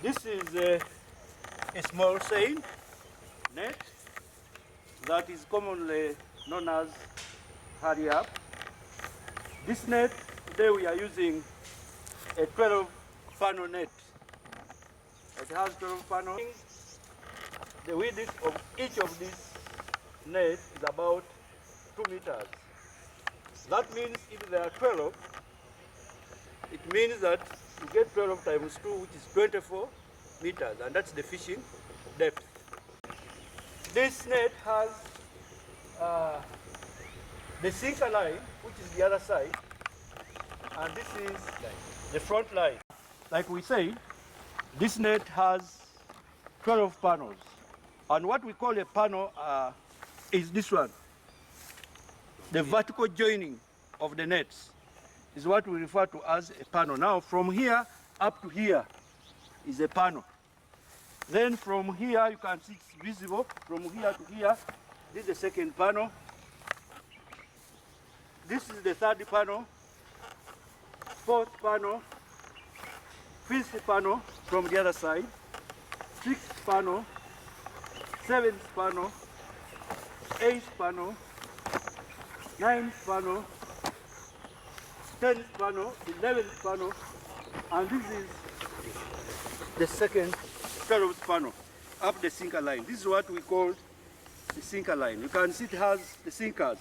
This is a small seine net that is commonly known as hurry up. This net, today we are using a 12 funnel net. It has 12 funnels. The width of each of these nets is about 2 meters. That means if there are 12, it means that you get 12 times 2, which is 24 meters, and that's the fishing depth. This net has the sinker line, which is the other side, and this is the front line. Like we say, this net has 12 panels, and what we call a panel is this one. The vertical joining of the nets is what we refer to as a panel. Now, from here up to here is a panel. Then from here, you can see it's visible. From here to here, this is the second panel. This is the third panel, fourth panel, fifth panel from the other side, sixth panel, seventh panel, eighth panel, ninth panel, 10th panel, 11th panel, and this is the second 12th panel up the sinker line. This is what we call the sinker line. You can see it has the sinkers.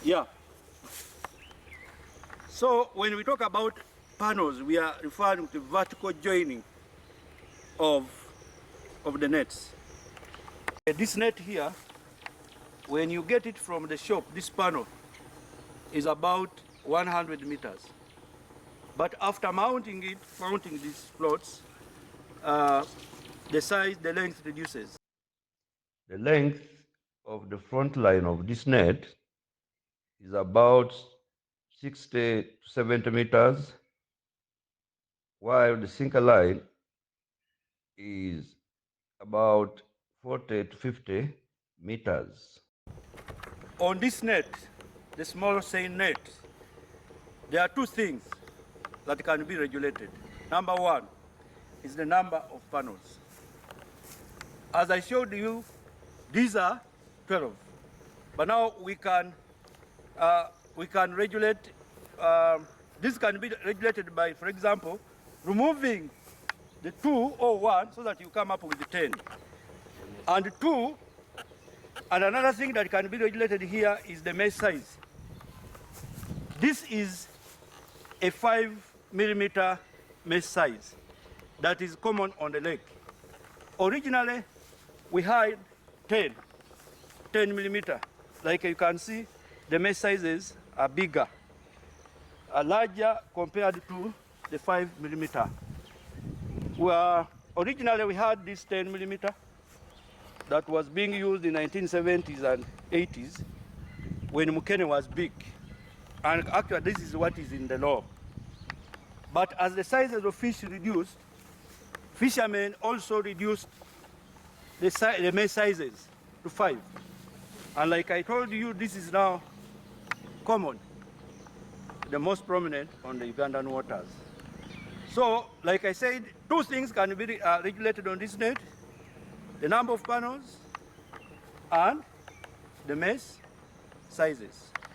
Yeah. So when we talk about panels, we are referring to vertical joining of the nets. This net here, when you get it from the shop, this panel is about 100 meters. But after mounting these floats, the length reduces. The length of the front line of this net is about 60 to 70 meters, while the sinker line is about 40 to 50 meters. On this net, the small seine net, there are two things that can be regulated. Number one is the number of panels. As I showed you, these are 12, but now we can regulate. This can be regulated by, for example, removing the 2 or 1 so that you come up with the 10. And 2, and another thing that can be regulated here is the mesh size. This is a 5mm mesh size that is common on the lake. Originally, we had 10mm. Like you can see, the mesh sizes are bigger, are larger compared to the 5mm. Originally, we had this 10mm that was being used in 1970s and 80s when Mukene was big. And actually, this is what is in the law. But as the sizes of fish reduced, fishermen also reduced the mesh sizes to 5. And like I told you, this is now common, the most prominent on the Ugandan waters. So, like I said, two things can be regulated on this net: the number of panels and the mesh sizes.